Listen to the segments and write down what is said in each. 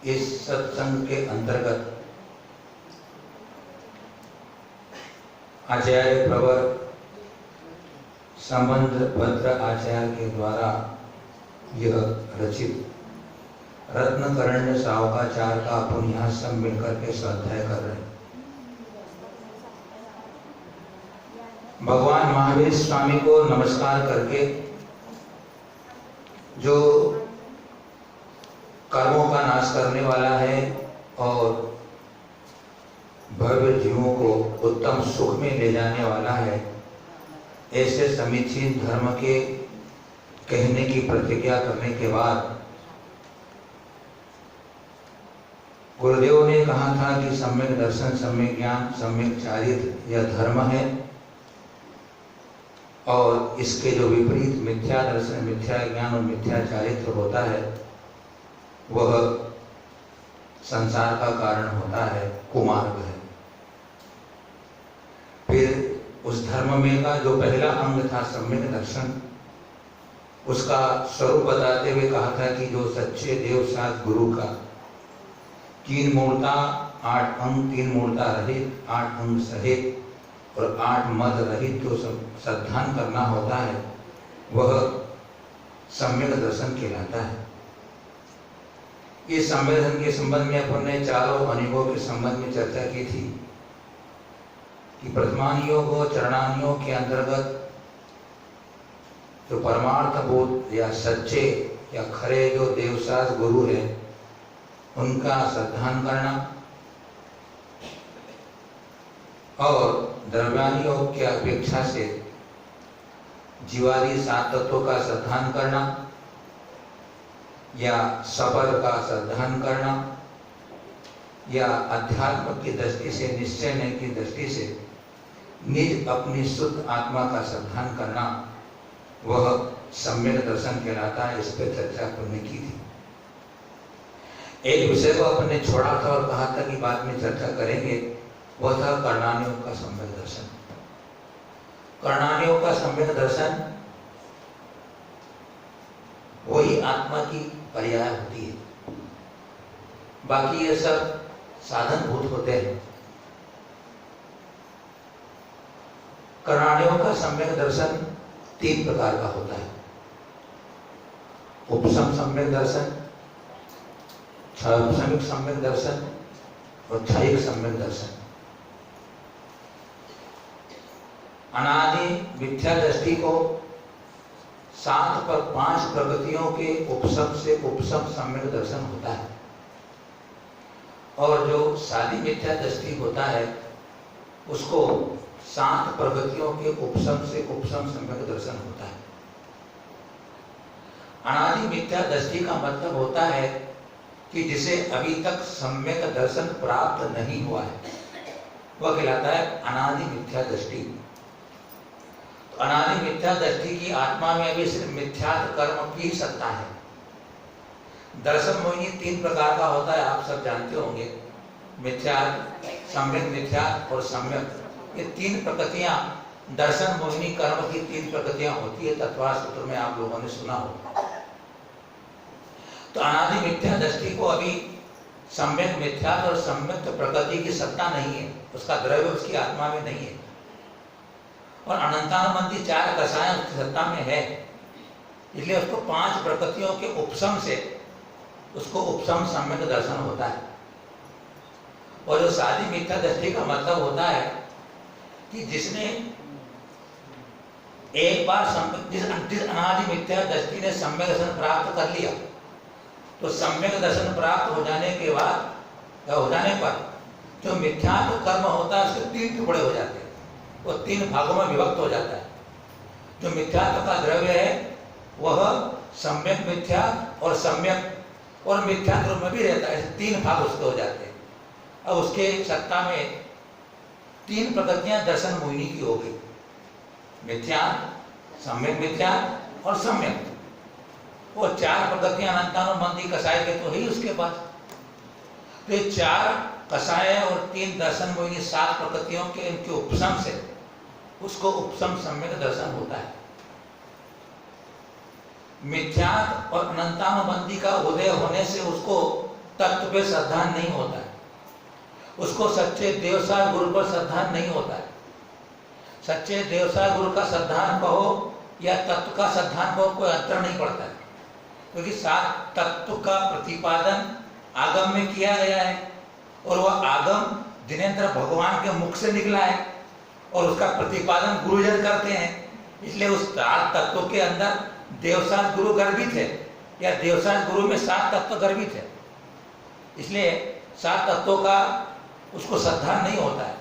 इस सत्संग के अंतर्गत आचार्य प्रवर संबंध भद्र आचार्य के द्वारा यह रचित रत्नकरण्य सावकाचार का अपन यहाँ सब मिलकर के स्वाध्याय कर रहे हैं। भगवान महावीर स्वामी को नमस्कार करके जो कर्मों का नाश करने वाला है और भव्य जीवों को उत्तम सुख में ले जाने वाला है, ऐसे समीचीन धर्म के कहने की प्रतिज्ञा करने के बाद गुरुदेव ने कहा था कि सम्यक दर्शन, सम्यक ज्ञान, सम्यक चारित्र यह धर्म है और इसके जो विपरीत मिथ्या दर्शन, मिथ्या ज्ञान और मिथ्या चारित्र होता है वह संसार का कारण होता है, कुमार्ग है। फिर उस धर्म में का जो पहला अंग था सम्यक दर्शन, उसका स्वरूप बताते हुए कहा था कि जो सच्चे देव साथ गुरु का 3 मूर्ता 8 अंग, 3 मूर्ता रहित 8 अंग सहित और 8 मद रहित जो सद्धान करना होता है वह सम्यक दर्शन कहलाता है। इस सम्यक दर्शन के संबंध में अपन ने चारों अनुभवों के संबंध में चर्चा की थी कि प्रथमान योग और चरणान योग के अंतर्गत जो परमार्थ बोध या सच्चे या खरे जो देवसास गुरु है उनका श्रद्धान करना और द्रव्यानी योग की अपेक्षा से जीवादी 7 तत्वों का श्रद्धान करना या सबर का श्रद्धान करना या अध्यात्म की दृष्टि से, निश्चय नहीं की दृष्टि से निज अपनी शुद्ध आत्मा का श्रद्धान करना वह सम्यक दर्शन कहलाता है। इस पर चर्चा करने की थी। एक विषय को अपन ने छोड़ा था और कहा था कि बाद में चर्चा करेंगे, वह था कर्णानियोग का सम्यक दर्शन। कर्णानियोग का सम्यक दर्शन वही आत्मा की पर्याय होती है, बाकी ये सब साधन भूत होते हैं। कर्णानियोग का सम्यक दर्शन 3 प्रकार का होता है। उपसम सम्यक दर्शन, क्षयिक सम्यक दर्शन और क्षयिक सम्यक दर्शन। अनादि मिथ्या दृष्टि को 7 पर 5 प्रगतियों के उपसम से उपसम सम्यक दर्शन होता है और जो सादी मिथ्या दृष्टि होता है उसको 7 प्रगतियों के उपसम से उपसम सम्यक दर्शन होता है। अनादि मिथ्या दृष्टि का मतलब होता है कि जिसे अभी तक सम्यक दर्शन प्राप्त नहीं हुआ है वह कहलाता है अनादि मिथ्या दृष्टि। तो अनादि मिथ्या दृष्टि की आत्मा में अभी सिर्फ मिथ्यात्व कर्म की सत्ता है। दर्शन मोहिनी 3 प्रकार का होता है, आप सब जानते होंगे। मिथ्यात्व, सम्यक मिथ्यात्व और सम्यक, ये 3 प्रकृतियां दर्शन मोहिनी कर्म की 3 प्रकृतियां होती है। तत्वार्थ सूत्र में आप लोगों ने सुना होगा। तो अनादि मिथ्या दृष्टि को अभी सम्यक मिथ्यात्व और सम्यक प्रकृति की सत्ता नहीं है, उसका द्रव्य उसकी आत्मा में नहीं है और अनंतानुबंधी 4 कषाय उसकी सत्ता में है, इसलिए उसको 5 प्रकृतियों के उपसम से उसको उपसम सम्यक दर्शन होता है। और जो सादी मिथ्या दृष्टि का मतलब होता है कि जिसने एक बार जिस अनादि मिथ्या दृष्टि ने सम्यक दर्शन प्राप्त कर लिया तो सम्यक दर्शन प्राप्त हो जाने के बाद या हो जाने पर जो मिथ्यात्व कर्म होता है उसके 3 टुकड़े हो जाते हैं, वो 3 भागों में विभक्त हो जाता है। जो मिथ्यात्व का द्रव्य है वह सम्यक मिथ्या और सम्यक और मिथ्यात्व में भी रहता है, 3 भाग उसके हो जाते हैं। अब उसके सत्ता में 3 प्रकृतियां दर्शन मोहिनी की हो गई, मिथ्या, सम्यक मिथ्या और सम्यक। वो 4 प्रकृतियां अनंतानुबंधी कषाय के तो है ही उसके पास। तो ये 4 कषाय और 3 दर्शन मोहिनी 7 प्रकृतियों के इनके उपसम से उसको उपसम सम्यक दर्शन होता है। मिथ्यात्व और अनंतानुबंधी का उदय होने से उसको तत्व पे श्रद्धा नहीं होता है, उसको सच्चे देवसार गुरु पर श्रद्धा नहीं होता है। सच्चे देवसार गुरु का श्रद्धान कहो या तत्व का श्रद्धान कहो, कोई अंतर नहीं पड़ता है, क्योंकि सात तत्व का प्रतिपादन आगम में किया गया है और वह आगम जिनेंद्र भगवान के मुख से निकला है और उसका प्रतिपादन गुरुजन करते हैं। इसलिए उस सात तत्वों के अंदर देवसार गुरु गर्भित है या देवसार गुरु में सात तत्व गर्भित है, इसलिए सात तत्वों का उसको श्रद्धा नहीं होता है,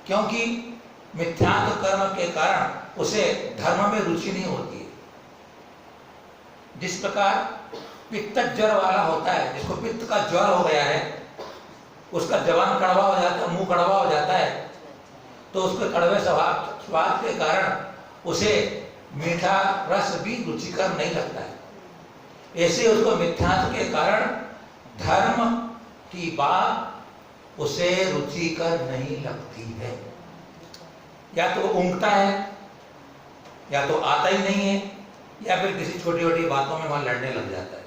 क्योंकि मिथ्यात्व कर्म के कारण उसे धर्म में रुचि नहीं होती है। जिस प्रकार पित्त ज्वर वाला होता है, जिसको पित्त का ज्वर हो गया है, उसका जबान कड़वा हो जाता है, मुंह कड़वा हो जाता है, तो उसके कड़वे स्वाद के कारण उसे मीठा रस भी रुचिकर नहीं लगता है। ऐसे उसको मिथ्यात्व के कारण धर्म की बात उसे रुचिकर नहीं लगती है, या तो वो ऊँघता है, या तो आता ही नहीं है, या फिर किसी छोटी छोटी बातों में वहां लड़ने लग जाता है।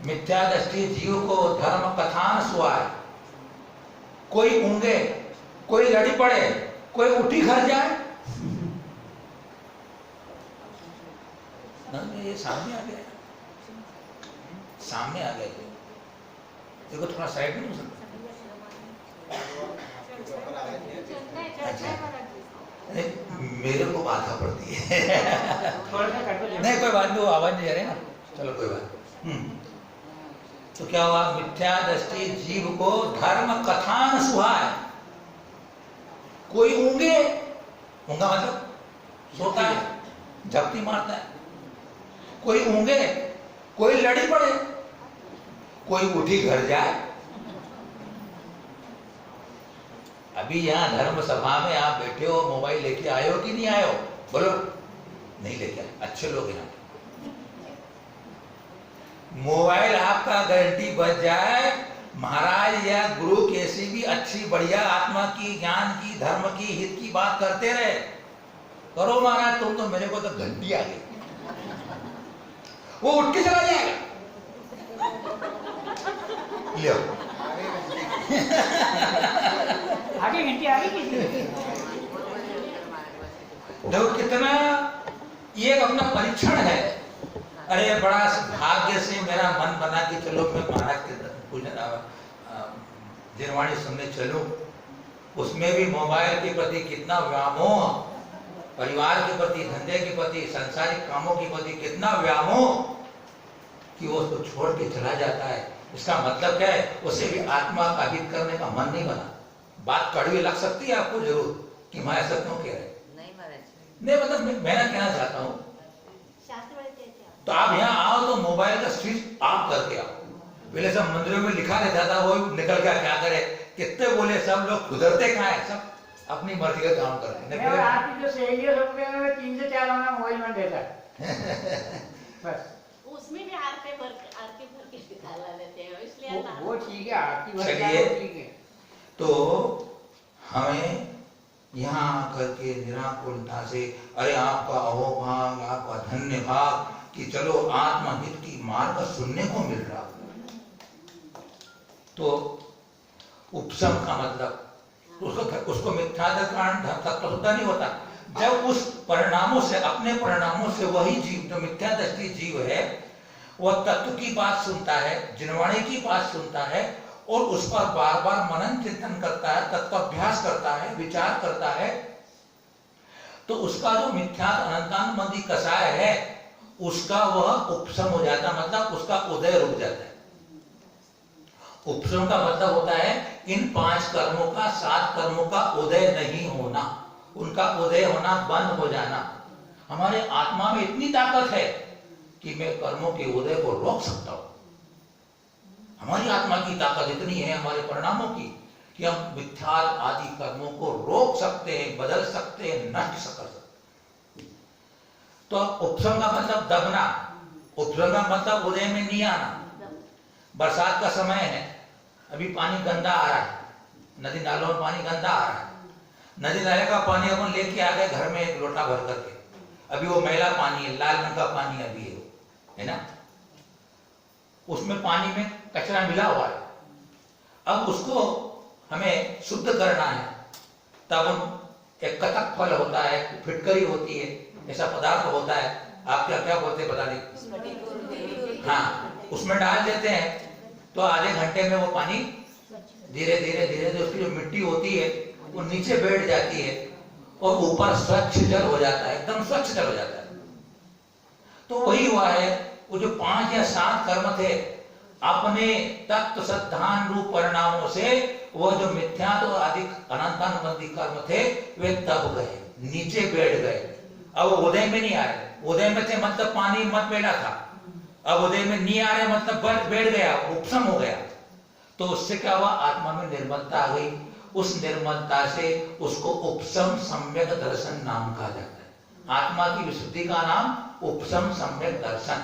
मिथ्या दृष्टि जीव को धर्म कथान सुहाए, कोई ऊँघे, कोई लड़ी पड़े, कोई उठी घर जाए। ये सामने आ गया, सामने आ गया, देखो थोड़ा साइड में हो सकता। मेरे को बाधा पड़ती है। नहीं कोई बात नहीं, वो आवाज नहीं जा रही ना, चलो कोई बात। तो क्या हुआ, मिथ्या दृष्टि जीव को धर्म कथान सुहाए, कोई ऊँगे, ऊँगा मतलब सोता है, झपटी मारता है, कोई ऊँगे, कोई लड़ी पड़े, कोई उठी घर जाए। अभी यहाँ धर्म सभा में आप बैठे हो, मोबाइल लेके आए हो कि नहीं आए हो? बोलो, नहीं लेके आए, अच्छे लोग यहाँ। मोबाइल आपका गारंटी बच जाए, महाराज या गुरु कैसी भी अच्छी बढ़िया आत्मा की, ज्ञान की, धर्म की, हित की बात करते रहे, करो महाराज, तुम तो मेरे को तो घंटी आ गई, वो उठ के चला जाएगा। लियो आगे घंटी आ गई। देखो कितना ये अपना परीक्षण है। अरे बड़ा भाग्य से मेरा मन बना कि चलो मैं महाराज के जिरवाणी सुनने चलूं, उसमें भी मोबाइल के प्रति कितना व्यामोह, परिवार के प्रति, धंधे के प्रति, सांसारिक कामों के प्रति कितना व्यामोह कि वो उसको छोड़ के चला जाता है। इसका मतलब क्या है, उसे भी आत्मा का हित करने का मन नहीं बना। बात कड़वी लग सकती है आपको जरूर कि मैं ऐसा क्यों कह रहे, नहीं मतलब मैं कहना चाहता हूँ, तो आप यहाँ आओ तो मोबाइल का स्विच ऑफ करके आओ। पहले सब मंदिरों में लिखा रहता था, वो निकल गया, क्या करे, कितने बोले, सब लोग खुदरते कहाँ है, सब अपनी मर्जी का काम करते हैं। आपकी जो सहेलियों सब 3 से 4 महीना मोबाइल में देता है बस, उसमें भी आरती भर के निकाला लेते हैं, इसलिए वो ठीक है, आरती भर चलिए, ठीक है। तो हमें यहाँ आकर के निराकुलता से, अरे आपका अहोभाग, आपका धन्य भाग कि चलो आत्महित की मार्ग सुनने को मिल रहा। तो उपशम का मतलब उसको मिथ्यात्व कारण तत्वता नहीं होता। जब उस परिणामों से, अपने परिणामों से वही जीव जो मिथ्या दृष्टि जीव है, वह तत्व की बात सुनता है, जिनवाणी की बात सुनता है और उस पर बार बार मनन चिंतन करता है, तत्वाभ्यास करता है, विचार करता है, तो उसका जो मिथ्यात्व अनंतानुबंधी कषाय है उसका वह उपशम हो जाता, मतलब उसका उदय रुक जाता है। उपशम का मतलब होता है इन 5 कर्मों का, 7 कर्मों का उदय नहीं होना, उनका उदय होना बंद हो जाना। हमारे आत्मा में इतनी ताकत है कि मैं कर्मों के उदय को रोक सकता हूं। हमारी आत्मा की ताकत इतनी है, हमारे परिणामों की, कि हम मिथ्या आदि कर्मों को रोक सकते हैं, बदल सकते हैं, नष्ट कर सकते हैं। तो उपशम का मतलब दबना, उपशम का मतलब उदय में नहीं आना। बरसात का समय है, अभी पानी गंदा आ रहा है, नदी नालों में पानी गंदा आ रहा है, नदी नाले का पानी अपन लेके आ गए घर में एक लोटा भर करके, अभी वो मैला पानी है, लाल रंग का पानी अभी है ना, उसमें पानी में कचरा मिला हुआ है। अब उसको हमें शुद्ध करना है, तब हम एक कतक फल होता है, फिटकरी होती है, ऐसा पदार्थ होता है, आप क्या क्या बोलते हैं पता नहीं, हाँ उसमें डाल देते हैं तो आधे घंटे में वो पानी धीरे धीरे धीरे धीरे उसकी जो मिट्टी होती है वो नीचे बैठ जाती है और ऊपर स्वच्छ जल हो जाता है, एकदम स्वच्छ जल हो जाता है। तो वही हुआ है, वो जो 5 या 7 कर्म थे अपने तत्व सद्धान रूप परिणामों से वो जो मिथ्या तो आदि अनंतानुबंधी कर्म थे वे दब गए, नीचे बैठ गए। अब वो उदय में नहीं आ रहे, उदय में थे मतलब पानी मत बैठा था, अब उदय में नहीं आ रहे मतलब बैठ गया, उपशम हो गया। तो उससे क्या हुआ, आत्मा में निर्मलता आ गई। उस निर्मलता से उसको उपशम सम्यक दर्शन नाम कहा जाता है। आत्मा की विशुद्धि का नाम उपशम सम्यक दर्शन।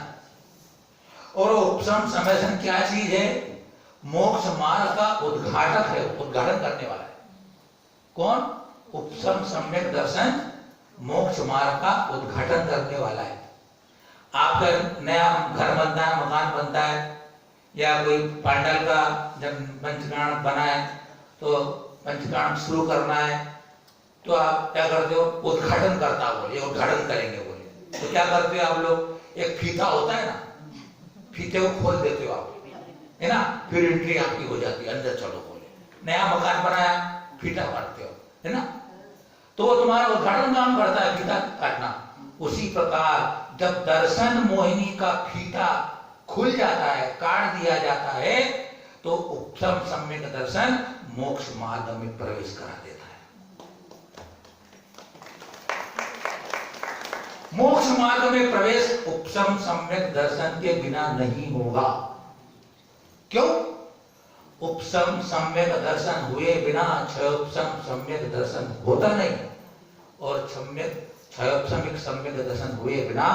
और उपशम सम्यक क्या चीज है, मोक्ष मार्ग का उद्घाटक है, उद्घाटन करने वाला है। कौन? उपशम सम्यक दर्शन मोक्ष मार्ग का उद्घाटन करने वाला है। आपका नया घर बनता है, मकान बनता है, या कोई पांडल का जब पंचकारण बना है तो पंचकारण शुरू करना है, तो आप क्या करते हो, उद्घाटन करता बोले, उद्घाटन करेंगे बोले, तो क्या करते हो आप लोग, एक फीता होता है ना, फीते को खोल देते हो आप, है ना, फिर एंट्री आपकी हो जाती है, अंदर चलो बोले। नया मकान बनाया, फीता काटते हो, है ना, तो वो तुम्हारा उद्घाटन काम करता है, फीता काटना। उसी प्रकार जब दर्शन मोहिनी का फीता खुल जाता है, काट दिया जाता है, तो उपशम सम्यक दर्शन मोक्ष मार्ग में प्रवेश करा देता है। मोक्ष मार्ग में प्रवेश उपशम सम्यक दर्शन के बिना नहीं होगा। क्यों? उपशम सम्यक दर्शन हुए बिना क्षयोपशम सम्यक दर्शन होता नहीं, और क्षयोपशमिक सम्यक दर्शन हुए बिना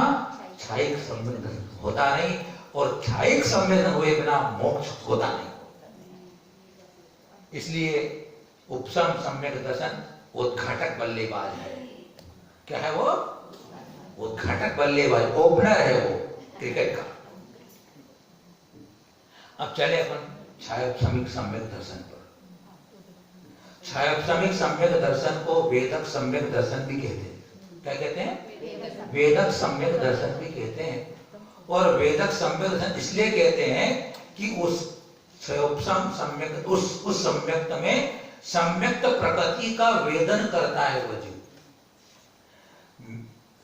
क्षयिक सम्यक दर्शन होता नहीं, और क्षयिक सम्यक हुए बिना मोक्ष होता नहीं। इसलिए उपशम सम्यक दर्शन उद्घाटक बल्लेबाज है। क्या है वो? उद्घाटक बल्लेबाज, ओपनर है वो क्रिकेट का। अब चले अपन क्षयोपशमिक सम्यक दर्शन पर। क्षयोपशमिक सम्यक दर्शन को वेदक सम्यक दर्शन भी कहते हैं। क्या कहते हैं? वेदक सम्यक दर्शन भी कहते हैं। और वेदक सम्यक दर्शन इसलिए कहते हैं कि उस क्षयोपशम सम्यक उस सम्यक्त में सम्यक्त प्रकृति का वेदन करता है वो जीव।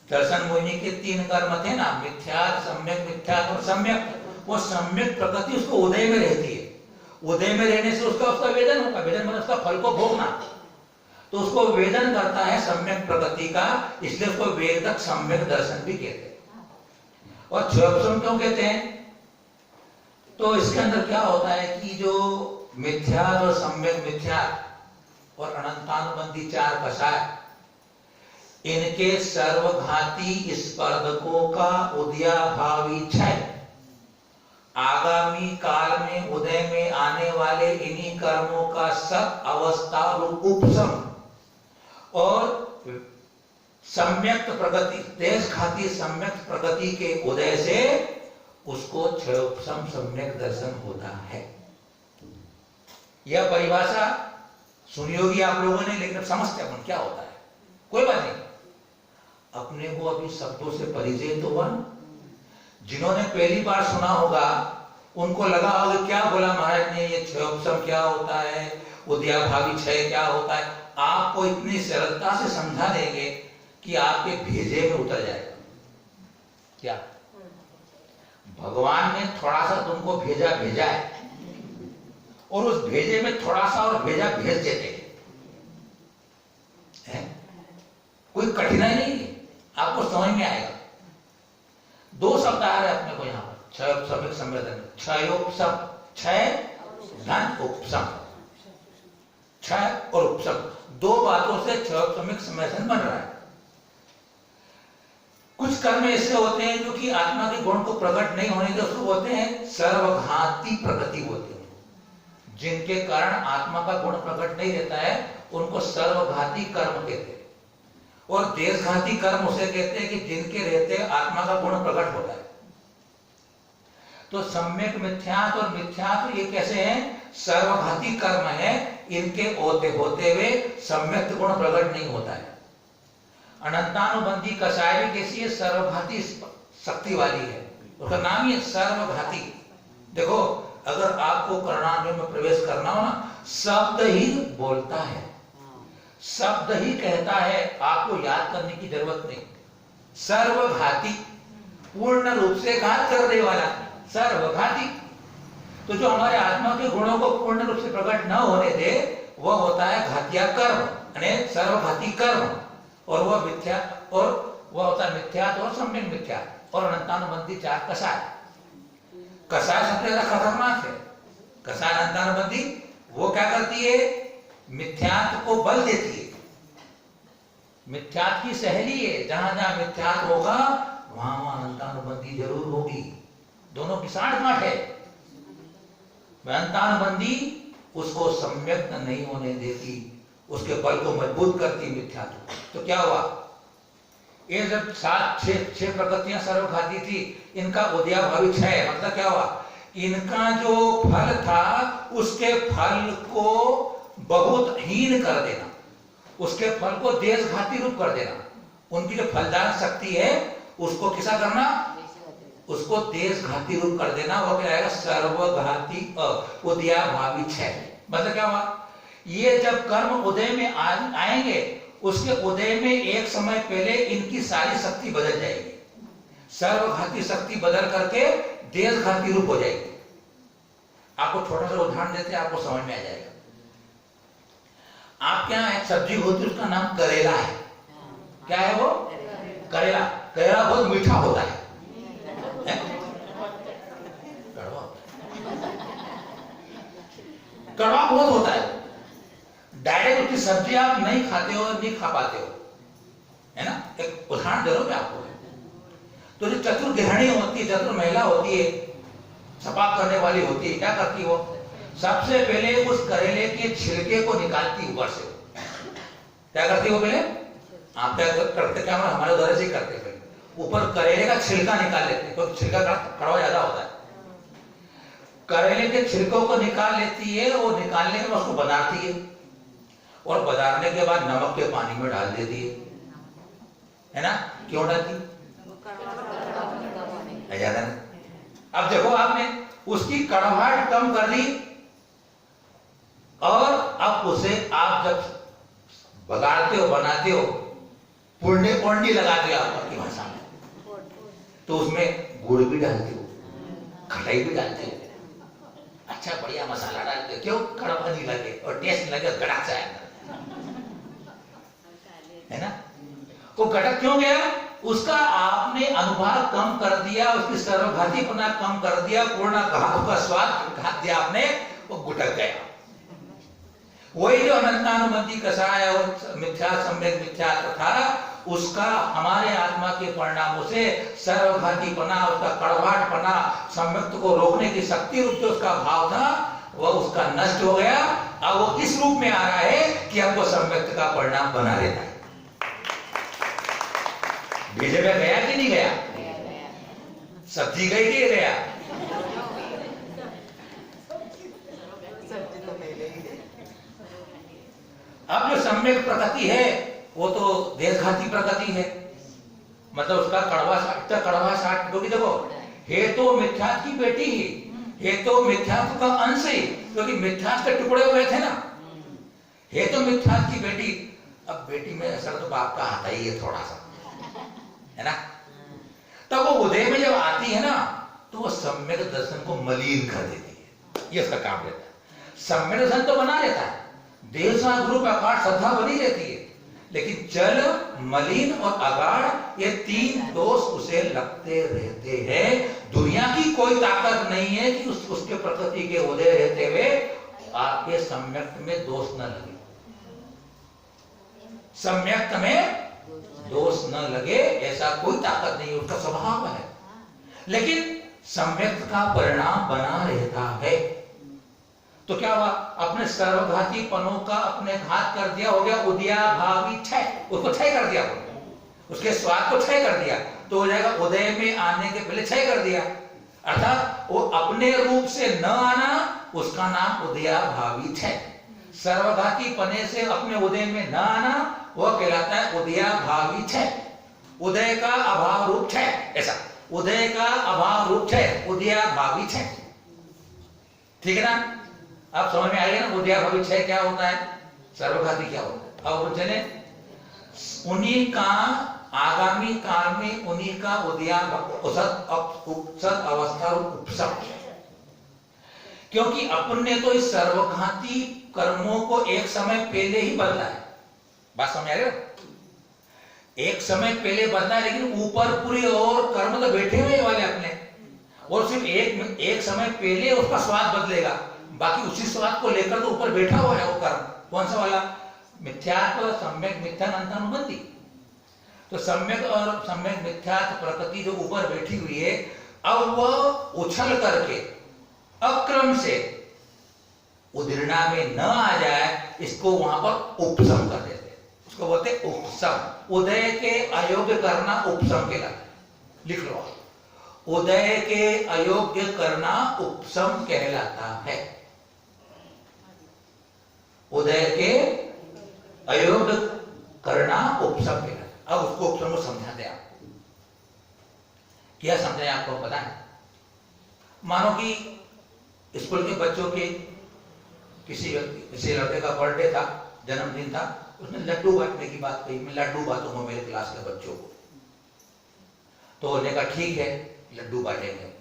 दर्शन मोहिनी के 3 कर्म थे ना, मिथ्यात्, सम्यक मिथ्यात् और सम्यक। वो सम्यक प्रकृति उसको उदय में रहती है, उदय में रहने से उसका वेदन होगा, वेदन मतलब उसका फल को भोगना, तो उसको वेदन करता है सम्यक प्रकृति का, इसलिए उसको वेदक सम्यक दर्शन भी कहते हैं। और क्षयोपशम क्यों कहते हैं? तो इसके अंदर क्या होता है कि जो मिथ्यात् और सम्यक मिथ्यात् और अनंतानुबंधी 4 कषाय, इनके सर्वघाती स्पर्धकों का उदयाभावी क्षय, आगामी काल में उदय में आने वाले इन्हीं कर्मों का सत अवस्था रूप उपशम, और सम्यक्त प्रगति, देशघाती सम्यक्त प्रगति के उदय से उसको क्षयोपशम सम्यक दर्शन होता है। यह परिभाषा सुनी होगी आप लोगों ने, लेकिन समझते अपन क्या होता है। कोई बात नहीं, अपने को अभी शब्दों से परिचय तो बन। जिन्होंने पहली बार सुना होगा उनको लगा होगा क्या बोला महाराज ने, ये क्षयोपशम क्या होता है, उदयाभावी क्षय क्या होता है। आपको इतनी सरलता से समझा देंगे कि आपके भेजे में उतर जाएगा। क्या भगवान ने थोड़ा सा तुमको भेजा है, और उस भेजे में थोड़ा सा और भेज देते हैं। कोई कठिनाई नहीं है, आपको समझ में आएगा। 2 शब्द आ रहे हैं अपने को यहाँ पर, क्षयोपशमिक संवेदन, क्षयोपशम, क्षय धन उपशम, क्षय और उपशम, 2 बातों से क्षयोपशमिक संवेदन बन रहा है। कुछ कर्म ऐसे होते हैं जो कि आत्मा के गुण को प्रकट नहीं होने के, उसको बोलते हैं सर्वघाती प्रकृति बोलते हैं। जिनके कारण आत्मा का गुण प्रकट नहीं रहता है उनको सर्वघाती कर्म कहते हैं। और देशघाती कर्म उसे कहते हैं कि जिनके रहते आत्मा का गुण प्रकट होता है। तो सम्यक मिथ्यात और मिथ्यात ये कैसे हैं? सर्वघाती कर्म है, इनके होते हुए सम्यक गुण प्रकट नहीं होता है। अनंतानुबंधी कसाय भी कैसी है? सर्वघाती शक्ति वाली है, उसका नाम ही है सर्वघाती। देखो अगर आपको कर्णाटक में प्रवेश करना हो ना, शब्द ही बोलता है, शब्द ही कहता है, आपको याद करने की जरूरत नहीं। सर्वघाती, पूर्ण रूप से घात करने वाला, सर्वघाती। तो जो हमारे आत्मा के गुणों को पूर्ण रूप से प्रकट न होने दे, वह होता है घातिया कर्म, यानी सर्वघाती कर्म, और वह मिथ्या, और वह होता है मिथ्यात और सम्यक मिथ्यात और अनंतानुबंधी चार कसाय। कसाय सबसे ज्यादा खतरनाक है। कसाय अनंतानुबंधी वो क्या करती है? मिथ्यात को बल देती है। मिथ्यात की सहेली है, जहां जहां मिथ्यात होगा वहां वहां अनंतानुबंधी जरूर होगी। दोनों की साठ-गांठ है। अनंतानुबंधी उसको सम्यक नहीं होने देती, उसके बल को मजबूत करती मिथ्यात। तो क्या हुआ? ये जब 6 प्रकृतियां सर्वघाती थी, इनका उदयाभावी क्षय, मतलब क्या हुआ? इनका जो फल था उसके फल को बहुत हीन कर देना, उसके फल को देशघाती रूप कर देना। उनकी जो फलदान शक्ति है उसको किसा करना? उसको देशघाती रूप कर देना। वो क्या आएगा? सर्वघाती उदयाभावी क्षय। मतलब क्या हुआ? ये जब कर्म उदय में आएंगे, उसके उदय में एक समय पहले इनकी सारी शक्ति बदल जाएगी, सर्वघाती शक्ति बदल करके देशघाती रूप हो जाएगी। आपको छोटा सा उदाहरण देते हैं, आपको समझ में आ जाएगा। आपके यहाँ एक सब्जी होती है, उसका नाम करेला है। क्या है वो? करेला। करेला बहुत मीठा होता है, कड़वा बहुत होता है। डायरेक्ट उसकी सब्जी आप नहीं खाते हो, नहीं खा पाते हो, है ना। एक उदाहरण दे रहा हूं मैं आपको। तो जो चतुर गृहिणी होती है, चतुर महिला होती है, छपाक करने वाली होती है, क्या करती है वो? सबसे पहले उस करेले के छिलके को निकालती ऊपर से। क्या करती वो पहले? आप क्या करते? क्या हमारे उधर से करते, पहले ऊपर करेले का छिलका निकाल लेते, क्योंकि तो छिलका कड़वा ज्यादा होता है। करेले के छिलकों को निकाल लेती है, वो निकालने के बाद उसको बनाती है, और बजारने के बाद नमक के पानी में डाल देती है ना। क्यों डालती? ज्यादा नहीं। अब देखो, आपने उसकी कड़वाहट कम कर दी, और अब उसे आप जब बगाड़ते हो, बनाते हो, पुण्य लगाते हो आपकी भाषा में, तो उसमें गुड़ भी डालते हो, खटाई भी डालते हो, अच्छा बढ़िया मसाला डालते हो। क्यों? कड़वा नहीं लगे और टेस्ट लगे, गड़क से आएगा, है ना। वो गड़क क्यों गया? उसका आपने अनुभाग कम कर दिया, उसकी सर्वघातीपना कम कर दिया, पूर्ण का स्वाद घात दिया आपने, वो गुटक गया। वही जो अनंतानुबंधी कसाय और मिथ्या सम्यक मिथ्या था, उसका हमारे आत्मा के परिणामों से सर्वघातीपना, उसका कड़वाहटपना, सम्यक्त को रोकने की शक्ति रूप जो उसका भाव था, वह उसका नष्ट हो गया। अब वो इस रूप में आ रहा है कि हमको सम्यक्त का परिणाम बना देता है। बीजे में गया कि नहीं गया? सब्जी गई कि गया? अब जो सम्यक प्रकृति है वो तो देशघाती प्रकृति है, मतलब उसका कड़वा साठ, क्योंकि देखो हे तो मिथ्यात की बेटी ही, हे तो मिथ्यात का अंश ही, क्योंकि मिथ्यात के टुकड़े हुए थे ना। हे तो मिथ्यात की बेटी, अब बेटी में असर तो बाप का आता ही है थोड़ा सा, है ना। तब वो उदय में जब आती है ना, तो वो सम्यक दर्शन को मलिन कर देती है, ये उसका काम रहता है। सम्यक दर्शन तो बना रहता है, देह गुरु प्रकार श्रद्धा बनी रहती है, लेकिन जल, मलिन और अगाढ़, ये तीन दोष उसे लगते रहते हैं। दुनिया की कोई ताकत नहीं है कि उसके प्रकृति के उदय रहते हुए आपके सम्यक में दोष न लगे, सम्यक में दोष न लगे, ऐसा कोई ताकत नहीं, उसका स्वभाव है। लेकिन सम्यक का परिणाम बना रहता है। तो क्या हुआ? अपने सर्वघाती पनों का अपने घात कर दिया, हो गया उदयाभावी क्षय, उसको क्षय कर दिया, उसके स्वाद को क्षय कर दिया, तो हो जाएगा उदय में आने के पहले क्षय कर दिया। अर्थात वो अपने रूप से न आना, उसका नाम उदयाभावित है। सर्वघाती पने से अपने उदय में न आना, वह कहलाता है उदयाभावित है। उदय का अभाव रूप है, ऐसा उदय का अभाव रूप है, उदयाभावित है। ठीक है ना? आप समझ में आएगा ना उदयाभावित है क्या होता है, सर्वघाती क्या होता है। अब चले, उन्हीं का आगामी काल में उन्हीं का उपसत अवस्था उपसम, क्योंकि अपन ने तो इस सर्वघाती कर्मों को एक समय पहले ही बदला है। बात समझ आ रही है? एक समय पहले बदला है, लेकिन ऊपर पूरी और कर्म तो बैठे हुए वाले अपने, और सिर्फ एक समय पहले उसका स्वाद बदलेगा, बाकी उसी स्वाद को लेकर तो ऊपर बैठा हुआ है वो कर्म। कौन सा वाला? मिथ्यात्व सम्यक मिथ्या अनंतानुबंधी। तो सम्यक और सम्यक मिथ्यात्व प्रकृति जो ऊपर बैठी हुई है, अब वह उछल करके अक्रम से उदीर्णा में न आ जाए, इसको वहां पर उपसम कर देते हैं। उसको बोलते हैं उपसम। उदय के अयोग्य करना उपसम कहलाता है। लिख लो, उदय के अयोग्य करना उपसम कहलाता है। उदय के अयोग्य करना उपसम कहलाता है। अब उसको उपसम को समझाते हैं आपको। क्या समझाएं आपको पता है? मानो कि स्कूल के बच्चों के किसी लड़के का बर्थडे था, जन्मदिन था, उसने लड्डू बांटने की बात कही। मैं लड्डू बांटूंगा मेरे क्लास के बच्चों को। तो उन्होंने कहा ठीक है लड्डू बांटेंगे,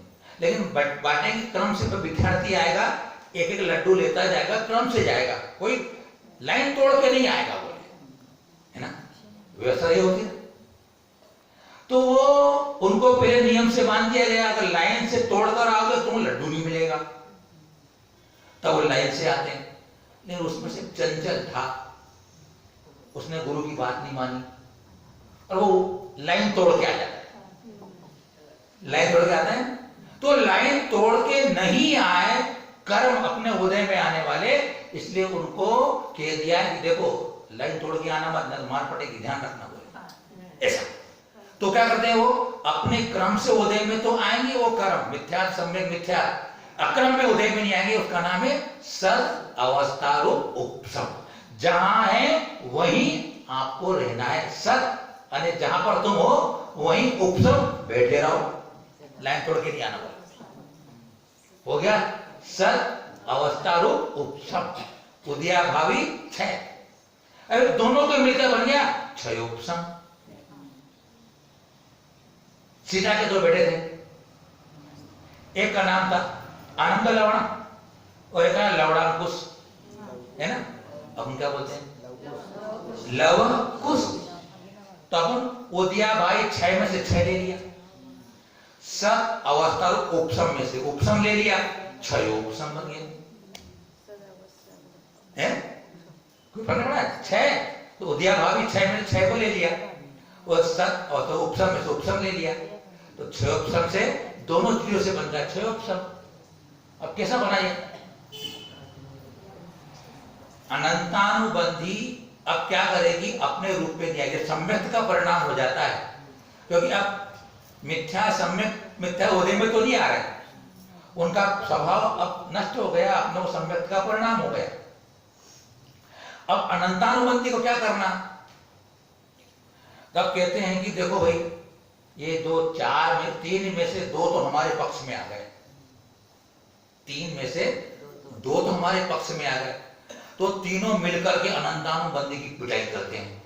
लेकिन बांटने के क्रम से तो विद्यार्थी आएगा, एक एक लड्डू लेता जाएगा, क्रम से जाएगा, कोई लाइन तोड़ के नहीं आएगा, बोले, है ना? व्यवस्था ये होती है। तो वो उनको पहले नियम से बांध दिया गया, अगर लाइन से तोड़कर आओगे तो लड्डू नहीं मिलेगा। तब वो लाइन से आते हैं, लेकिन उसमें से चंचल था, उसने गुरु की बात नहीं मानी और वो लाइन तोड़ के आ जाता है। लाइन तोड़ के आता है, तो लाइन तोड़ के नहीं आए कर्म अपने उदय में आने वाले, इसलिए उनको कह दिया कि देखो लाइन तोड़ के आना मत, मार पड़ेगी, ध्यान रखना बोले ऐसा। तो क्या करते हैं वो अपने क्रम से उदय में तो आएंगे, वो कर्म मिथ्या सम्यक मिथ्या, अक्रम में उदय में नहीं आएंगे। उसका नाम है सद अवस्था रूप उपसम। जहां है वहीं आपको रहना है सद, अने जहां पर तुम हो वहीं उपसम बैठे रहो, लाइन तोड़ के नहीं आना बोले। हो गया सद अवस्था रूप उपसम। उदयाभावी छह, अरे दोनों तो मिलकर बन गया क्षयोपसम। सीता के दो बेटे थे, एक का नाम था आनंद लवणा और एक का लवणाकुश, है ना? अब हम क्या बोलते हैं? लव कुश। तो अपन उदयाभावी छह में से छह ले लिया, सत अवस्था उपसम में से उपसम ले लिया, क्षयोपसम बन गया। है कोई फर्क नहीं पड़ा? छह तो उदयाभावी छह में छह को ले लिया, और सत और तो उपसम में से उपसम ले लिया, तो छह उपसम से दोनों चीजों से बनता है छह उपसम। अब कैसा बना ये? अनंतानुबंधी अब क्या करेगी? अपने रूप में नहीं आएगी, सम्यक का परिणाम हो जाता है, क्योंकि अब मिथ्या सम्यक मिथ्या उदय में तो नहीं आ रहे, उनका स्वभाव अब नष्ट हो गया, अपने वो सम्यक का परिणाम हो गया। अब अनंतानुबंधी को क्या करना? तब कहते हैं कि देखो भाई, ये दो चार में तीन में से दो तो हमारे पक्ष में आ गए, तीन में से दो तो हमारे पक्ष में आ गए, तो तीनों मिलकर के अनंतानुबंधी की पिटाई करते हैं।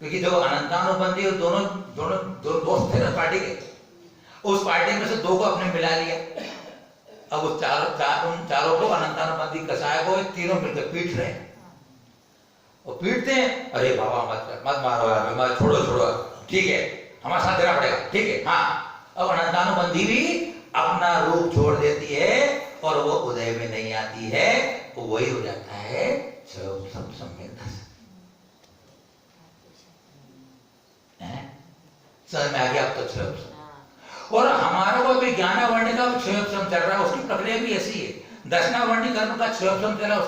क्योंकि देखो अनंतानुबंधी दोनों दोनों दो दोस्त थे ना पार्टी के, उस पार्टी में से दो को अपने मिला लिया। अब उस उन चारों को अनंतानुबंधी कसाय को तीनों मिलकर पीट रहे हैं, और पीटते हैं, अरे बाबा मत मारो, मत छोड़ो छोड़ो, ठीक है हमारे साथ देना पड़ेगा, ठीक है हाँ। अब अनंतानुबंधी भी अपना रूप छोड़ देती है और वो उदय में नहीं आती है, तो वही हो जाता है समझ में आ गया? अब तो क्षय। और हमारा को भी ज्ञानावर्ण का क्षय चल रहा है, उसकी प्रक्रिया भी ऐसी है। दर्शनावर्ण कर्म का क्षय चल रहा है,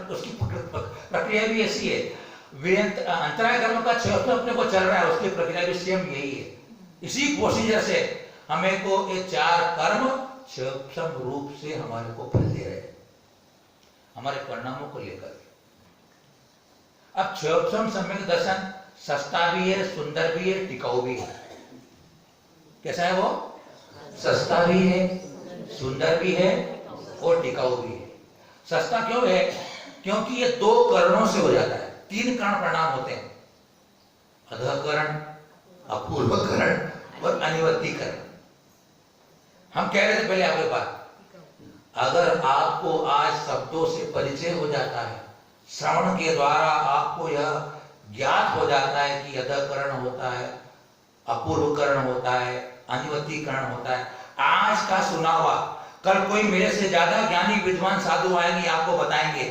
उसकी प्रक्रिया भी ऐसी है। अंतराय कर्म का क्षय अपने को चल रहा है, उसकी प्रक्रिया भी सेम यही है। इसी प्रोसीजर से हमें को ये चार कर्म क्षोभम रूप से हमारे को फल दे रहे हैं, हमारे परिणामों को लेकर। अब क्षोभम सम्यक दर्शन सस्ता भी है, सुंदर भी है, टिकाऊ भी है। कैसा है वो? सस्ता भी है, सुंदर भी है और टिकाऊ भी है। सस्ता क्यों है? क्योंकि ये दो करणों से हो जाता है। तीन करण परिणाम होते हैं, अधःकरण, अपूर्वकरण और अनिवर्तीकरण। हम कह रहे थे पहले आपके पास, अगर आपको आज शब्दों से परिचय हो जाता है, श्रवण के द्वारा आपको यह ज्ञात हो जाता है कि अधःकरण होता है, अपूर्वकरण होता है, अनिवर्तीकरण होता है। आज का सुना हुआ कल कोई मेरे से ज्यादा ज्ञानी विद्वान साधु आएंगे, आपको बताएंगे,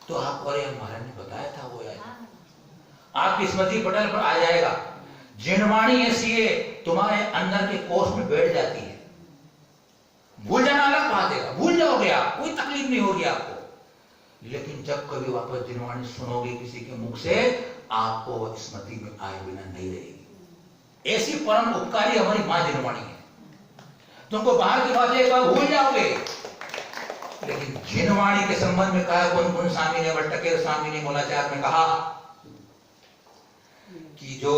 तो आप अरे महाराज ने बताया था वो यार, आपकी स्मृति पटल पर आ जाएगा। जिनवाणी ऐसी है तुम्हारे अंदर के कोष में बैठ जाती है। भूल जाना अलग बात है, भूल जाओगे आप, कोई तकलीफ नहीं होगी आपको। लेकिन जब कभी वापस जिनवाणी सुनोगे किसी के मुख से, आपको स्मृति में आए बिना नहीं रहेगी। ऐसी परम उपकारी हमारी मां जिनवाणी है। तुमको बाहर की बातें एक बार भूल जाओगे, लेकिन जिनवाणी के संबंध में कहा, गुण स्वामी ने, भट्टकेर स्वामी ने, मूलाचार्य ने कहा कि जो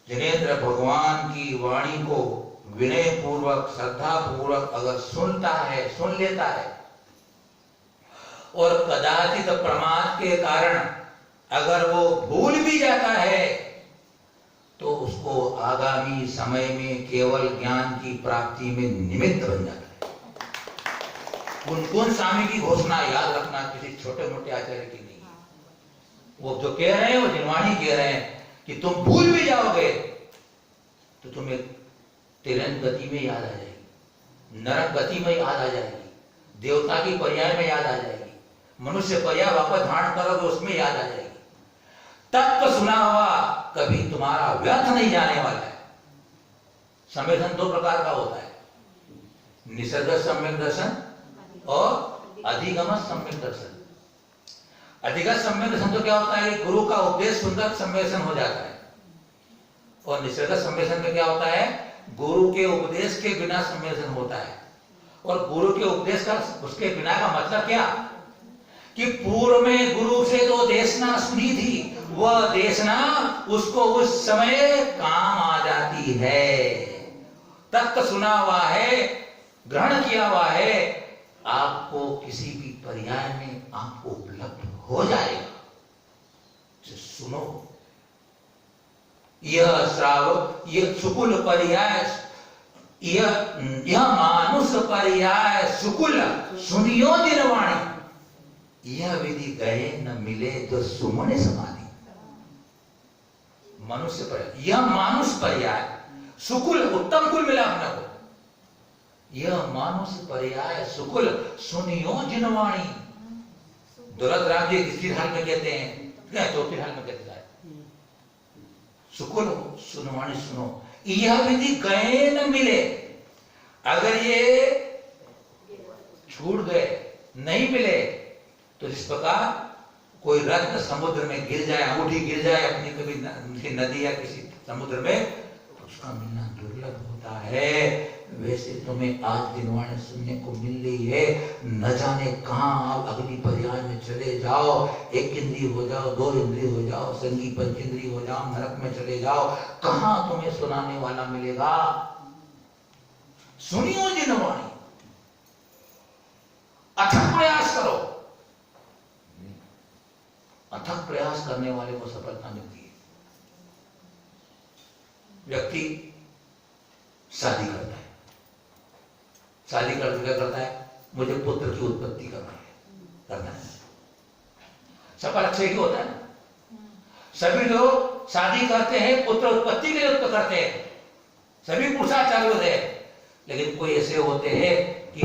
जिनेंद्र भगवान की वाणी को विनय पूर्वक, श्रद्धा पूर्वक अगर सुनता है, सुन लेता है, और कदाचित प्रमाद के कारण अगर वो भूल भी जाता है, तो उसको आगामी समय में केवल ज्ञान की प्राप्ति में निमित्त बन जाता है। गुणगुण स्वामी की घोषणा याद रखना, किसी छोटे मोटे आचार्य की नहीं। वो जो कह रहे हैं वो जिनवाणी कह रहे हैं कि तुम भूल भी जाओगे तो तुम्हें तिरंग गति में याद आ जाएगी, नरक गति में याद आ जाएगी, देवता की पर्याय में याद आ जाएगी, मनुष्य पर्याय वापस धारण करोगे उसमें याद आ जाएगी। तत्व सुना हुआ कभी तुम्हारा व्यर्थ नहीं जाने वाला है। सम्यक दो प्रकार का होता है, निसर्ग सम्यक दर्शन और अधिगम सम्यक दर्शन। अधिगत सम्यक दर्शन तो क्या होता है, गुरु का उपदेश सुनकर सम्मेलन हो जाता है, और निसर्ग सम्मेलन में क्या होता है, गुरु के उपदेश के बिना सम्मेलन होता है। और गुरु के उपदेश का, उसके बिना का मतलब क्या, कि पूर्व में गुरु से जो देशना सुनी थी, वह देशना उसको उस समय काम आ जाती है। तत्व सुना हुआ है, ग्रहण किया हुआ है, आपको किसी भी पर्याय में आपको उपलब्ध हो जाएगा। सुनो, यह श्रावक, यह सुकुल पर्याय, यह मानुष पर्याय सुकुल सुनियो जिनवाणी, यह विधि गए न मिले तो सुमन समाधि। मनुष्य पर्याय, यह मानुष पर्याय, सुकुल उत्तम कुल मिला अपने को, यह मानुष पर्याय सुकुल सुनियो जिनवाणी। दौलत राम जी तीसरी हाल में कहते हैं, क्या चौथी हाल में कहते हैं, सुकुल सुनवाणी सुनो, यह विधि गए न मिले। अगर ये छूट गए, नहीं मिले, तो इस प्रकार कोई रत्न समुद्र में गिर जाए, अंगूठी गिर जाए अपनी कभी नदी या किसी समुद्र में, तो उसका मिलना दुर्लभ होता है। वैसे तुम्हें आज जिनवाणी सुनने को मिल रही है, न जाने कहां आप अगली पर्याय में चले जाओ, एक इंद्रिय हो जाओ, दो इंद्रिय हो जाओ, संगी पंचेंद्रिय हो जाओ, नरक में चले जाओ, कहां तुम्हें सुनाने वाला मिलेगा। सुनियो जिनवाणी, अथक प्रयास करो। अथक प्रयास करने वाले को सफलता मिलती है। व्यक्ति शादी करता है, शादी करके क्या करता है, मुझे पुत्र की उत्पत्ति करना है। सफल अच्छे ही होता है ना। सभी लोग शादी करते हैं, पुत्र उत्पत्ति के लिए करते हैं, सभी पुरुषार्थ चालू होते हैं, लेकिन कोई ऐसे होते हैं कि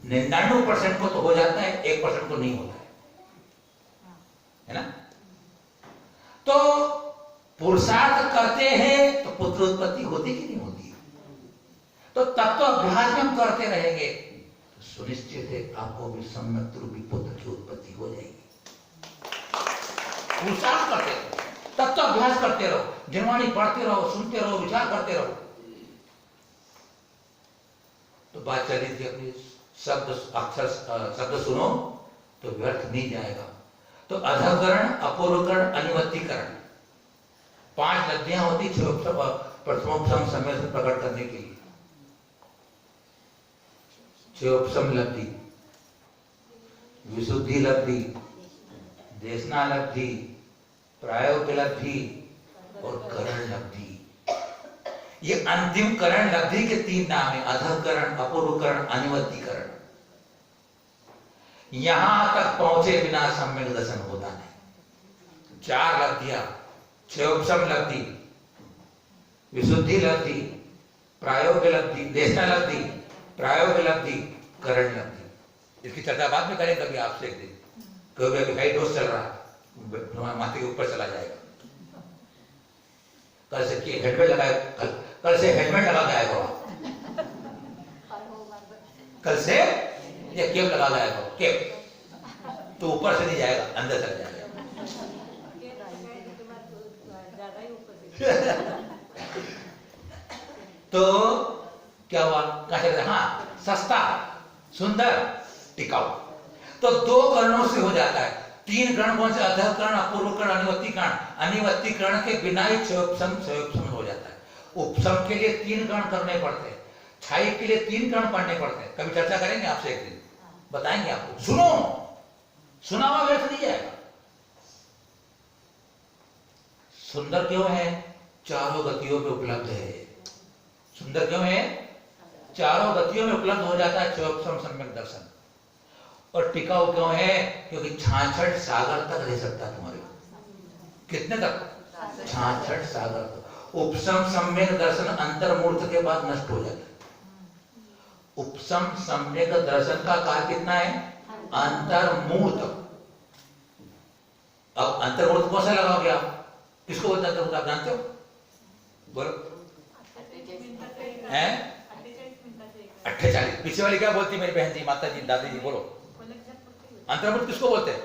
99% को तो हो जाता है, 1% को नहीं होता है ना। तो पुरुषार्थ करते हैं तो पुत्र उत्पत्ति होती कि नहीं होती। तो तत्व अभ्यास में हम करते रहेंगे तो सुनिश्चित है आपको भी सम्यक रूपी पुत्र की उत्पत्ति हो जाएगी। पुरुषार्थ करते रहो, तत्व अभ्यास करते रहो, जिनवाणी पढ़ते रहो, सुनते रहो, विचार करते रहो। तो बात चल रही थी अपनी शब्द अक्षर शब्द सुनो तो व्यर्थ नहीं जाएगा। तो अधकरण, अपूर्वकरण, अनिवत्तीकरण 5 लब्धियां होती प्रथमोपसम समय से प्रकट करने के लिए। क्षयोपसम लब्धि, विशुद्धि लब्धि, देशना लब्धि, प्रायोग लब्धि और करण लब्धि। ये अंतिम करण लब्धि के 3 नाम है, अधकरण, अपूर्वकरण, अनिवत्तीकरण। यहां तक पहुंचे बिना सम्यक दर्शन होता नहीं। 4 लब्धियां, क्षयोपसम लब्धि, विशुद्धि लब्धि, प्रायोग लब्धि, देशना लब्धि, प्रायोग लब्धि, करण लब्धि। इसकी चर्चा बाद में करें कभी आपसे एक दिन। कभी हाई डोज चल रहा है, माथे के ऊपर चला जाएगा। कल से हेलमेट लगाए, कल से हेलमेट लगा के आएगा। कल से ये केप लगा के आएगा, केप तो ऊपर से नहीं जाएगा, अंदर चल जाएगा। तो क्या हुआ, कहा चल रहा, हाँ सस्ता, सुंदर, टिकाऊ। तो 2 करणों से हो जाता है। 3 करण कौन से, अधकरण, अपूर्वकरण, अनिवत्तीकरण। अनिवत्तीकरण के बिना ही क्षयोपसम हो जाता है। उपसम के लिए 3 करण करने पड़ते हैं, क्षय के लिए 3 करण पढ़ने पड़ते हैं। कभी चर्चा करेंगे आपसे एक दिन, बताएंगे आपको। सुनो, सुना हुआ व्यर्थ नहीं जाएगा। सुंदर क्यों है, चारों गतियों में उपलब्ध है। सुंदर क्यों है, चारों गतियों में उपलब्ध हो जाता है क्षयोपसम सम्यक दर्शन। और टिकाऊ क्यों है, क्योंकि 66 सागर तक रह सकता है तुम्हारे को। कितने तक, 66 सागर तक। उपसम सम्यक दर्शन अंतर्मूर्त के बाद नष्ट हो जाता है। उपसम सम्यक दर्शन का काल कितना है, अंतर्मूर्त। अब अंतर्मूर्त कौन सा लगाओगे आप, किसको बोलते हैं अंतर्मूर्त, आप जानते हो, बोलो। हैं 48। पीछे वाली क्या बोलती मेरी बहन जी, माता जी, दादी जी, बोलो अंतर्मुख किसको बोलते हैं,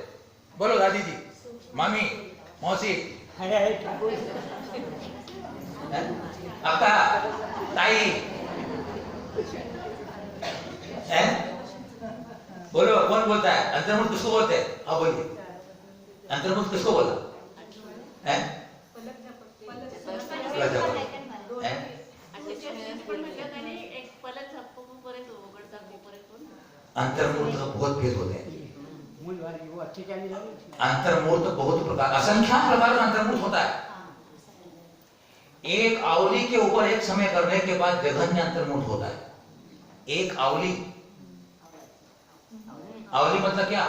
बोलो दादी जी, मामी, मौसी, अक्का, ताई, बोलो कौन बोलता है अंतर्मुख किसको बोलते हैं, हाँ बोलिए अंतर्मुख किसको बोला है, अंतर्मूर्त का बहुत भेद होते हैं। अंतर्मूर्त बहुत प्रकार, असंख्यात प्रकार का अंतर्मूर्त होता है। एक आवली के ऊपर एक समय करने के बाद जघन्य अंतर्मूर्त होता है। एक आवली, आवली मतलब क्या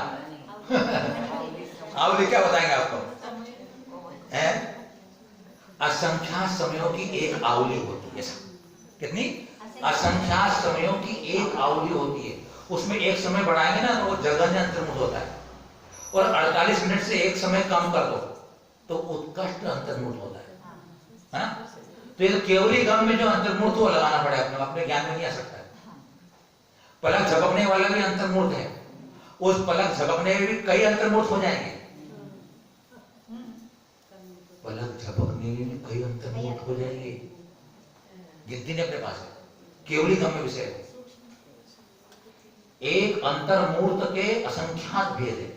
आवली क्या बताएंगे आपको, है असंख्यात समयों की एक आवली होती है। कितनी, असंख्यात समयों की एक आवली होती है। उसमें एक समय बढ़ाएंगे ना तो वो जघन्य अंतर्मुख होता है, और 48 मिनट से एक समय कम कर दो तो उत्कृष्ट अंतर्मुख होता है ना। तो ये केवली गम में जो अंतर्मुख वो लगाना पड़े, अपने ज्ञान में नहीं आ सकता है। पलक झपकने वाला भी अंतर्मुख है, उस पलक झपकने में भी कई अंतर्मुख हो जाएंगे। पलक झपकने में भी कई अंतर्मुख हो जाएंगे, गिनती ने अपने पास है, केवली गम में विषय है। एक अंतर्मूर्त के असंख्यात भेद है।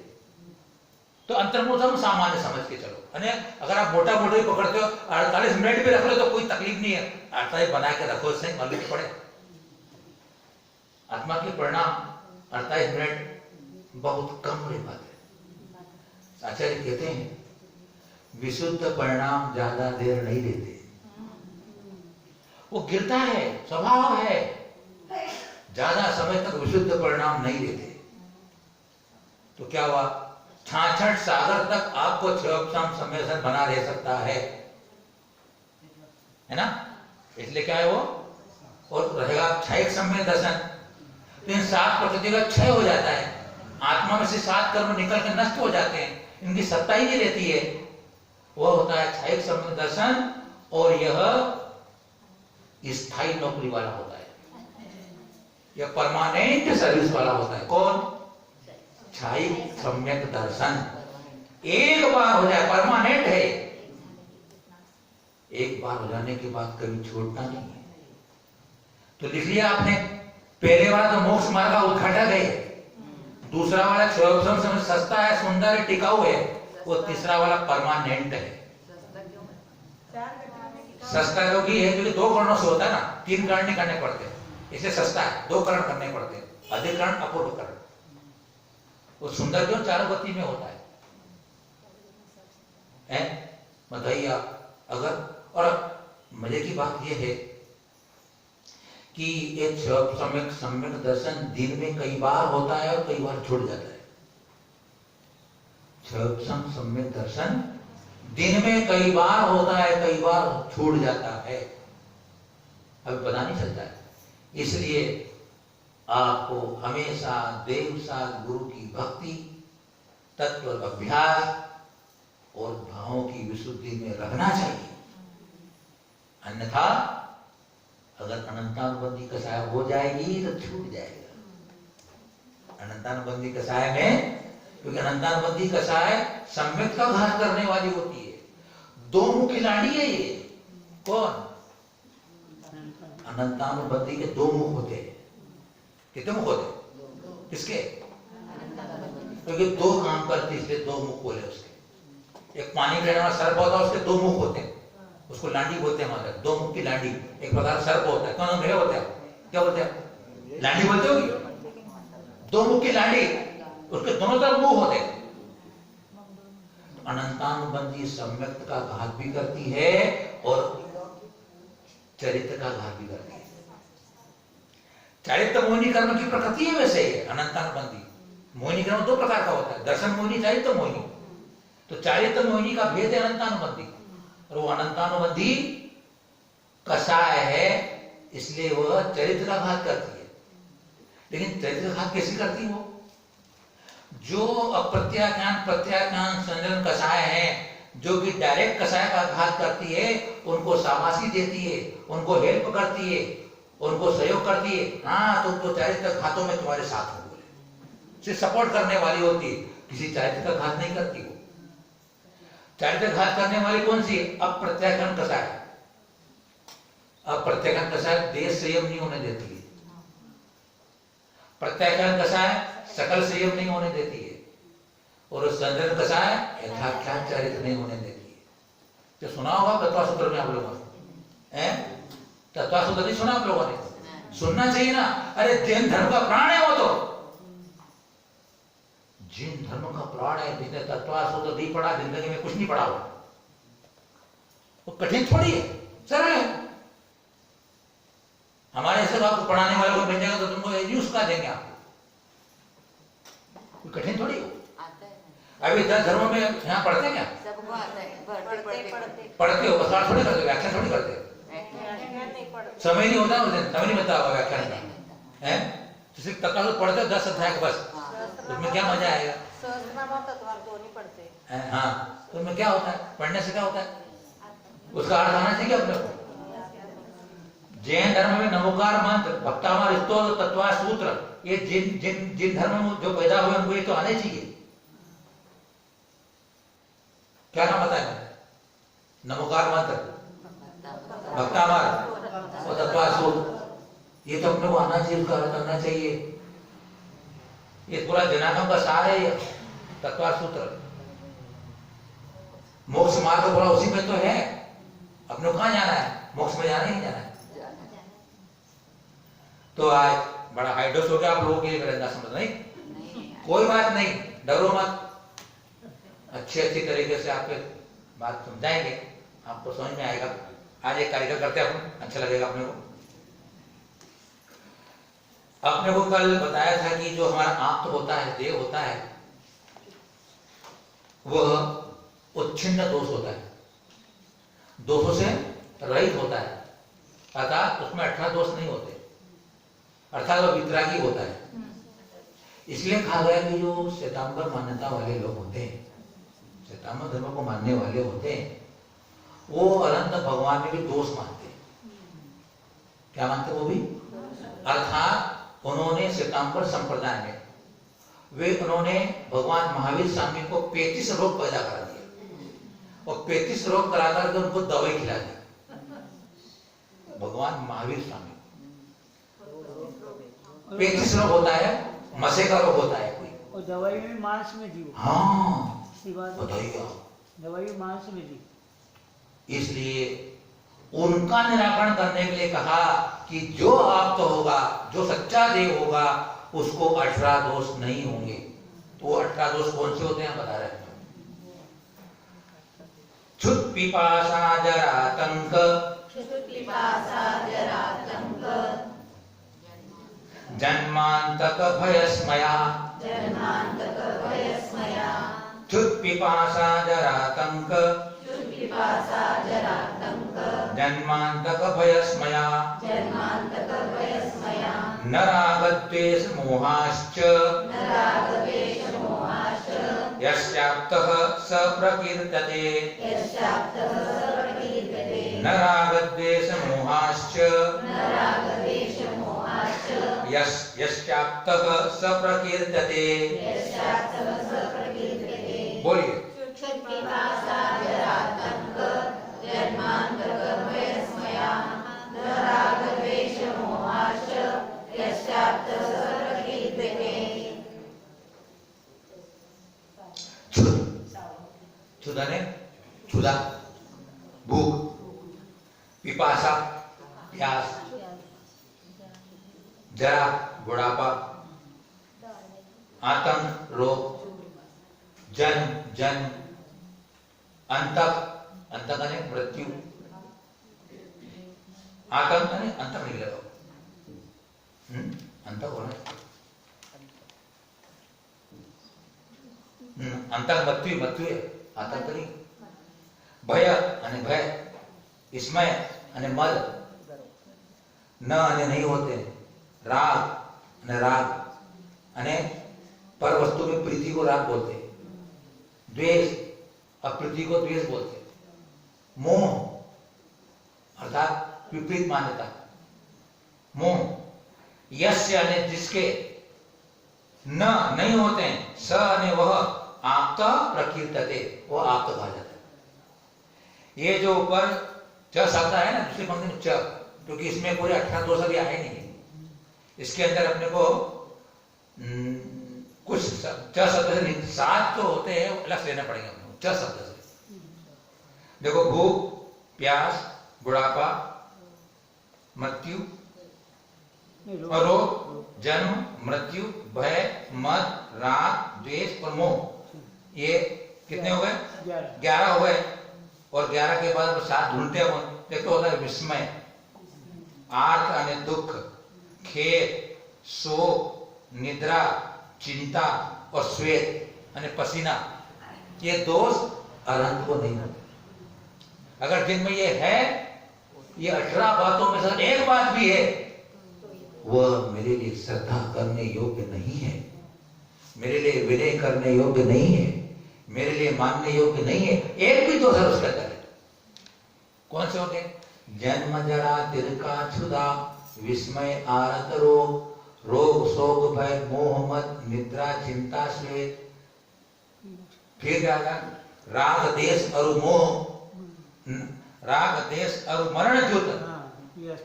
तो अंतर्मूर्त हम सामान्य समझ के चलो, अगर आप मोटा मोटा ही पकड़ते हो 48 मिनट भी रख लो तो कोई तकलीफ नहीं है, 48 बना के रखो, इससे मालूम पड़े। आत्मा के परिणाम 48 मिनट बहुत कम रह पाते। आचार्य कहते हैं विशुद्ध परिणाम ज्यादा देर नहीं लेते, वो गिरता है, स्वभाव है, ज्यादा समय तक विशुद्ध परिणाम नहीं देते। तो क्या हुआ, 66 सागर तक आपको क्षयोपसम समय से बना रह सकता है ना। इसलिए क्या है वो, और रहेगा क्षय समय दर्शन। तो इन 7 प्रकृति का क्षय हो जाता है, आत्मा में से 7 कर्म निकल के नष्ट हो जाते हैं, इनकी सत्ता ही नहीं रहती है। वह होता है क्षय समय दर्शन, और यह स्थायी नौकरी वाला होता है, यह परमानेंट सर्विस वाला होता है। कौन, क्षय सम्यक दर्शन। एक बार हो जाए, परमानेंट है, एक बार हो जाने के बाद कभी छोड़ना नहीं है। तो लिख लिया आपने पहले वाला तो मोक्ष मार्ग का उद्घाटक है, दूसरा वाला क्षयोपशम समय सस्ता है, सुंदर है, टिकाऊ है, वो तीसरा वाला परमानेंट है। सस्ता क्योंकि है क्योंकि 2 करणों से होता है ना, 3 करण नहीं करने पड़ते, इसे सस्ता है, 2 करण करने पड़ते हैं, अधिकरण अपूर्वकरण। वो सुंदर क्यों? 4 गति में होता है बताइए आप। अगर और मजे की बात यह है कि एक सम्यक दर्शन दिन में कई बार होता है और कई बार छूट जाता है। सम्यक दर्शन दिन में कई बार होता है, कई बार छूट जाता है, अभी पता नहीं चलता है। इसलिए आपको हमेशा देव साथ गुरु की भक्ति, तत्व अभ्यास और भावों की विशुद्धि में रहना चाहिए। अन्यथा अगर अनंतानुबंधी कसाय हो जाएगी तो छूट जाएगा अनंतानुबंधी कसाय में, क्योंकि अनंतानुबंधी कसाय सम्यक का घात करने वाली होती है। 2 मुख लाड़ी है ये। कौन? अनंतानुबंधी के 2 मुख होते हैं। कितने मुख होते हैं? किसके? क्योंकि 2 काम करती है, इसलिए 2 मुख बोले उसके। एक पानी पीने वाला सर्प होता है, उसके 2 मुख होते हैं, उसको लांडी बोलते हैं। हमारे 2 मुख की लांडी, एक प्रकार सर्प होता है। कौन भैया होता है? क्या बोलते हैं? लांडी बोलते होगी। 2 मुख की लांडी, उसके दोनों तरफ मुंह होते हैं। अनंतानुबंधी सम्यक का घात भी करती है और चरित्र का घात भी करती है। चारित्र मोहिनी कर्म की प्रकृति है वैसे ही अनंतानुबंधी। मोहिनी कर्म 2 प्रकार का होता है, दर्शन मोहिनी, चारित्र मोहिनी। तो चारित्र मोहिनी का भेद है अनंतानुबंधी, और वो अनंतानुबंधी कसाय है, इसलिए वह चरित्र का घात करती है। लेकिन चरित्र घात कैसे करती है? वो जो अप्रत्याख्यान प्रत्याख्यान संजन कसाय है, जो कि डायरेक्ट कसाय का घात करती है, उनको शाबाशी देती है, उनको हेल्प करती है, उनको सहयोग करती है। हाँ, तुम तो चारित्र घातों में तुम्हारे साथ हो बोले, सिर्फ सपोर्ट करने वाली होती है, किसी चारित्र का घात नहीं करती। वो चारित्र घात करने वाली कौन सी? अप्रत्याख्यान कसाय। अप्रत्याख्यान कसाय देश संयम नहीं होने देती है। प्रत्याख्यान कसाय सकल संयम नहीं होने देती है, और संजन कसाय यथाख्यान चारित्र नहीं होने देती है। जो सुना होगा तत्वासूत्र में आप लोगों ने, तत्वासूत्र नहीं सुना आप लोगों ने? सुनना चाहिए ना। अरे जैन धर्म का प्राण है वो तो, जैन धर्म का प्राण है। जिसने तत्वासूत्र नहीं पढ़ा, जिंदगी में कुछ नहीं पढ़ा हो। वो कठिन थोड़ी है, सरल है। हमारे ऐसे आपको पढ़ाने वाले को मिल जाएगा तो तुमको यूज का देंगे आपको, कोई कठिन थोड़ी हो। अभी 10 धर्मों में यहाँ पढ़ते क्या? सबको आता है, पढ़ते हो, बस थोड़ी करते, व्याख्यान थोड़ी करते। समय नहीं होता, उस दिन समय नहीं मिलता होगा व्याख्यान का, है? तो सिर्फ तत्वासूत्र पढ़ते हो 10 अध्याय का, बस उसमें क्या मजा आएगा? हाँ, तो उसमें क्या होता है? पढ़ने से क्या होता है? उसका अर्थ आना चाहिए अपने को। जैन धर्म में नमोकार मंत्र, भक्तामार स्तोत्र, तत्वासूत्र, ये जिन धर्म में जो पैदा हुए उनको ये तो आने चाहिए। क्या नाम बताया? नमोकार मंत्र, भक्तामार और तत्वासूत्र, ये तो अपने को आना चाहिए, उसका अर्थ आना चाहिए। ये पूरा जनागम का सार है तत्वासूत्र। मोक्ष मार्ग पूरा उसी में तो है। अपने को कहां जाना है? मोक्ष में जाना ही नहीं जाना है। तो आज बड़ा हाइडोस हो गया आप लोगों के लिए, मेरा समझ नहीं, कोई बात नहीं, डरो मत। अच्छी तरीके से आपके बात समझाएंगे, आपको समझ में आएगा। आज एक कार्यक्रम करते हैं अपन, अच्छा लगेगा अपने को। अपने को कल बताया था कि जो हमारा आत्म होता है, देह होता है, वह उच्छिन्न दोष होता है, दोषों से रहित होता है। अर्थात उसमें 18 दोष नहीं होते, अर्थात वह वितरागी होता है। इसलिए कहा गया कि जो श्वेतांबर मान्यता वाले लोग होते हैं, श्वेतांबर धर्म को मानने वाले होते हैं, वो अनंत भगवान में भी दोष मानते हैं। क्या मानते वो भी? अर्थात उन्होंने श्वेतांबर संप्रदाय में उन्होंने भगवान महावीर स्वामी को 35 रोग पैदा करा दिया, और 35 रोग करा करके उनको दवाई खिला दी। भगवान महावीर स्वामी पेचिश रोग होता है, मसे का रोग होता है कोई। और दवाई में मांस में दी। हाँ इसी बात बताइए। दवाई में मांस में दी। इसलिए उनका निराकरण करने के लिए कहा कि जो आप तो होगा, जो सच्चा देव होगा, उसको 18 दोष नहीं होंगे। तो 18 दोष कौन से होते हैं बता रहे हैं। क्षुत् पिपासा जरातंक, जन्मांतक भयस्मया, क्षुत् पिपासा जरातंक, जन्मांतक भयस्मया, नरागद्वेष मोहाश्च, यस्याप्तः स प्रकीर्तते, नरागद्वेष मोहाश्च, यस्याप्तः स प्रकीर्तते। बोलिए। क्षुधा ने क्षुधा भूख, पिपासा प्यास, जरा बुढ़ापा, आतंक रोग, जन्म जन्म, अंतक अंतक ने मृत्यु, आतंक ने अंतक नहीं लगा, अंतक होना अंतक मृत्यु मृत्यु है, आतंक नहीं। भय અને ભય, વિસ્મય અને મદ, ન અને नहीं होते, राग અને राग અને पर वस्तु में प्रीति को राग बोलते, द्वेष अप्रीति को द्वेष बोलते, मोह अर्थात विपरीत मान्यता, मोह, यस्य अने जिसके, न नहीं होते हैं, स अने वह आप्त प्रकीर्तते, वो आप्त कहा जाता है। ये जो ऊपर च शब्द है ना दूसरी पंक्ति में च, क्योंकि इसमें पूरे 18 दोष अभी आए नहीं, इसके अंदर अपने को कुछ च शब्द से 7 जो होते हैं अलग लेना पड़ेगा अपने को, च शब्द से। देखो भूख, प्यास, बुढ़ापा, मृत्यु, रोग, जन्म, मृत्यु, भय, मद, राग, द्वेष और मोह, ये कितने हो गए? 11 हो गए। और 11 के बाद 7 ढूंढते हैं। देखो होता है विस्मय, आर्थ अने दुख, खेद, शोक, निद्रा, चिंता और श्वेत अने पसीना, ये दोष अरहंत को नहीं होते। अगर जिनमें ये है, ये 18 बातों में से एक बात भी है, वह मेरे लिए श्रद्धा करने योग्य नहीं है, मेरे लिए विनय करने योग्य नहीं है, मेरे लिए मानने योग्य नहीं है। एक भी दोष उसके अंदर है। कौन से होते? जन्म, जरा, तिरका, क्षुधा, विस्मय, आरत, रोग, रोग, शोक, भय, मोह, मद, निद्रा, चिंता, श्वेत, फिर क्या था? राग, देश और मोह, राग, देश और मरण ज्योत,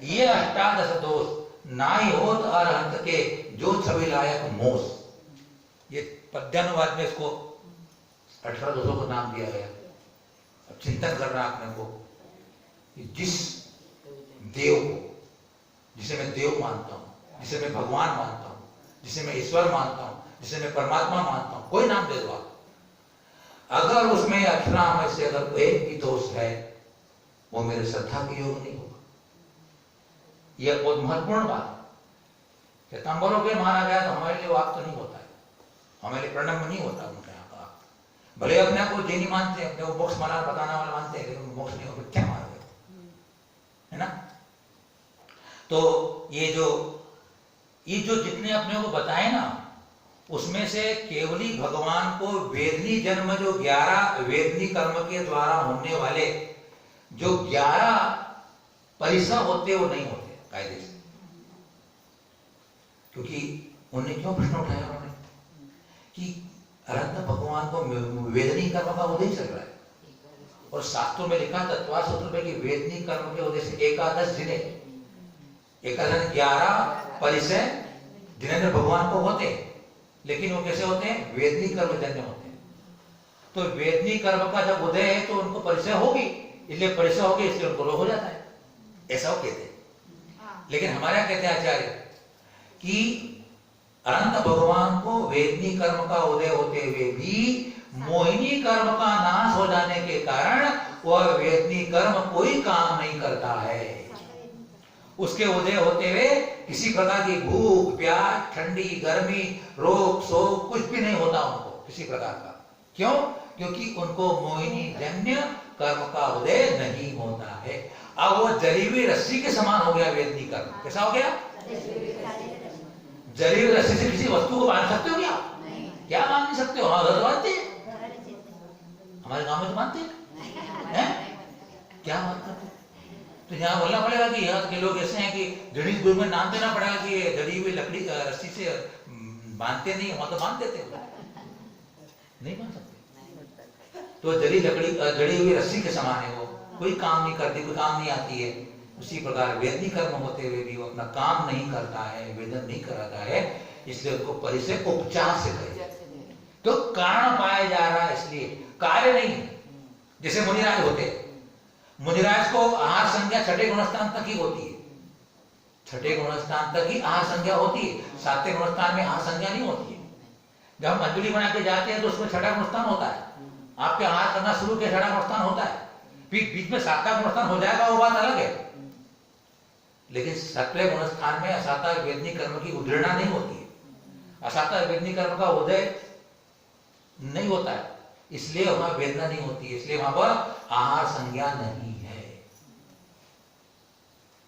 ये 18 दोष नाई होत अरहंत के जो छवि लायक मोस। ये पद्यानुवाद में इसको 18 दोषों को नाम दिया गया। अब चिंतन करना अपने को, जिस देव को, जिसे मैं देव मानता हूं, जिसे मैं भगवान मानता हूं, जिसे मैं ईश्वर मानता हूं, जिसे मैं परमात्मा मानता हूं, कोई नाम दे दो आप, अगर उसमें 18 में से अगर एक भी दोष है, वो मेरे श्रद्धा के योग नहीं होगा। यह बहुत महत्वपूर्ण बात है। तंबरों के माना गया तो हमारे लिए वाक तो नहीं होता है, हमारे लिए प्रणम नहीं होता उनके यहाँ का। भले अपने को जैनी मानते हैं, अपने को मोक्ष माना बताने वाला मानते हैं, लेकिन मोक्ष नहीं होगा, क्या मानोगे, है ना? तो ये जो जितने अपने को बताए ना, उसमें से केवली भगवान को वेदनी जन्म, जो 11 वेदनी कर्म के द्वारा होने वाले जो 11 परिसर होते, वो नहीं होते कायदे से। क्योंकि उन्हें क्यों प्रश्न उठाया उन्होंने कि अरहंत भगवान को वेदनी कर्म का उदय चल रहा है, और शास्त्रों में लिखा तत्वार सूत्र में कि वेदनी कर्म के उदय से 11 जिले, 11 परिसर जिनेंद्र भगवान को होते, लेकिन वो कैसे होते हैं? वेदनी कर्मजन्य होते हैं। तो वेदनी कर्म का जब उदय है तो उनको परिचय होगी, इसलिए परिचय होगी, इसलिए उनको रोग हो जाता है, ऐसा वो कहते हैं। लेकिन हमारे यहाँ कहते हैं आचार्य कि अनंत भगवान को वेदनी कर्म का उदय होते हुए भी मोहिनी कर्म का नाश हो जाने के कारण वह वेदनी कर्म कोई काम नहीं करता है। उसके उदय होते हुए किसी प्रकार की भूख प्यास ठंडी गर्मी रोग शोक कुछ भी नहीं होता उनको किसी प्रकार का। क्यों? क्योंकि उनको मोहिनी जन्य कर्म का उदय नहीं होता है। अब वो जली हुई रस्सी के समान हो गया वेदनी कर्म। कैसा हो गया? जली हुई रस्सी से किसी वस्तु को बांध सकते हो क्या? क्या बांध नहीं सकते हो? हाँ तो बांधते हैं, हमारे गांव में तो बांधते हैं। क्या बात करते? तो यहाँ बोलना पड़ेगा कि यहाँ के लोग ऐसे हैं कि गणेश गुरु में नाम देना पड़ेगा कि जड़ी हुई लकड़ी रस्सी से बांधते नहीं, वहां तो बांध देते हो, नहीं बांध सकते। तो जड़ी हुई रस्सी के समान है, वो कोई काम नहीं करती, कोई काम नहीं आती है। उसी प्रकार वेदनी कर्म होते हुए भी वो अपना काम नहीं करता है, वेदन नहीं कराता है, इसलिए उसको परिचय उपचार से करे। तो कारण पाया जा रहा है, इसलिए कार्य नहीं। जैसे मुनिराज होते, मुनिराज को आहार संज्ञा छठे गुणस्थान तक ही होती है, छठे गुणस्थान तक ही आहार संज्ञा होती है, सातवें गुणस्थान में आहार संज्ञा नहीं होती है। जब हम अंजलि बना के जाते हैं तो उसमें छठा गुणस्थान होता है, आपके आहार करना शुरू के छठा गुणस्थान होता है, फिर बीच में सातवां गुणस्थान हो जाएगा, वो बात अलग है। लेकिन सातवें गुणस्थान में असाता वेदनी कर्म की उदीर्णा नहीं होती है, असाता वेदनी कर्म का उदय नहीं होता है, इसलिए वहां वेदना नहीं होती है, इसलिए वहां पर आहार संज्ञा नहीं है।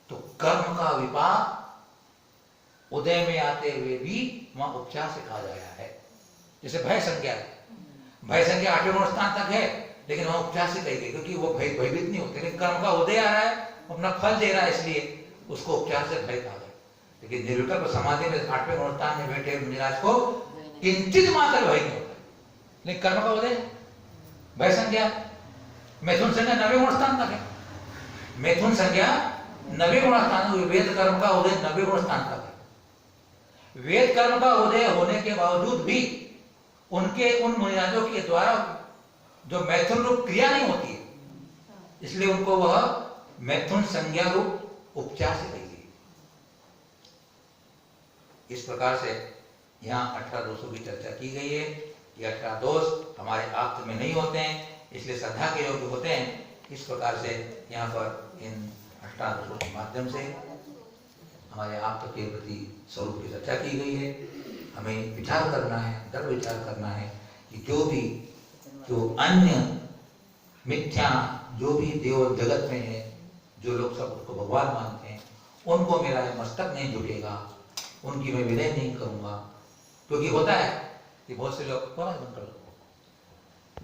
तो कर्म का विपाक उदय में आते हुए भी वहां उपचार से कहा गया है। जैसे भय संज्ञा, भय संज्ञा आठवें गुणस्थान तक है, लेकिन वहां उपचार से कही गई, क्योंकि वो भयभीत नहीं होते, लेकिन कर्म का उदय आ रहा है, अपना फल दे रहा है, इसलिए उसको उपचार से भय कहा गया। लेकिन निर्विकल्प समाधि में आठवें गुणस्थान में बैठे मुनिराज को किंचित मात्र भय नहीं होता, लेकिन कर्म का उदय भय संज्ञा, मैथुन संज्ञा नवे गुणस्थान तक है, मैथुन संज्ञा नवे गुणस्थान, वेद कर्म का उदय नवे गुणस्थान तक है। वेद कर्म का उदय होने के बावजूद भी उनके उन मुनिराजों के द्वारा जो मैथुन रूप क्रिया नहीं होती है, इसलिए उनको वह मैथुन संज्ञा रूप उपचार से कही गई। इस प्रकार से यहाँ 18 दोषों की चर्चा की गई है। ये 18 दोष हमारे आप्त में नहीं होते हैं, इसलिए श्रद्धा के योग्य होते हैं। इस प्रकार से यहाँ पर इन 18 दोषों के माध्यम से हमारे आप्त के प्रति स्वरूप की चर्चा की गई है। हमें विचार करना है, दृढ़ विचार करना है कि जो अन्य मिथ्या जो भी देव जगत में है, जो लोग सब उसको भगवान मानते हैं, उनको मेरा मस्तक नहीं झुकेगा, उनकी मैं विनय नहीं करूंगा। क्योंकि होता है कि बहुत से लोग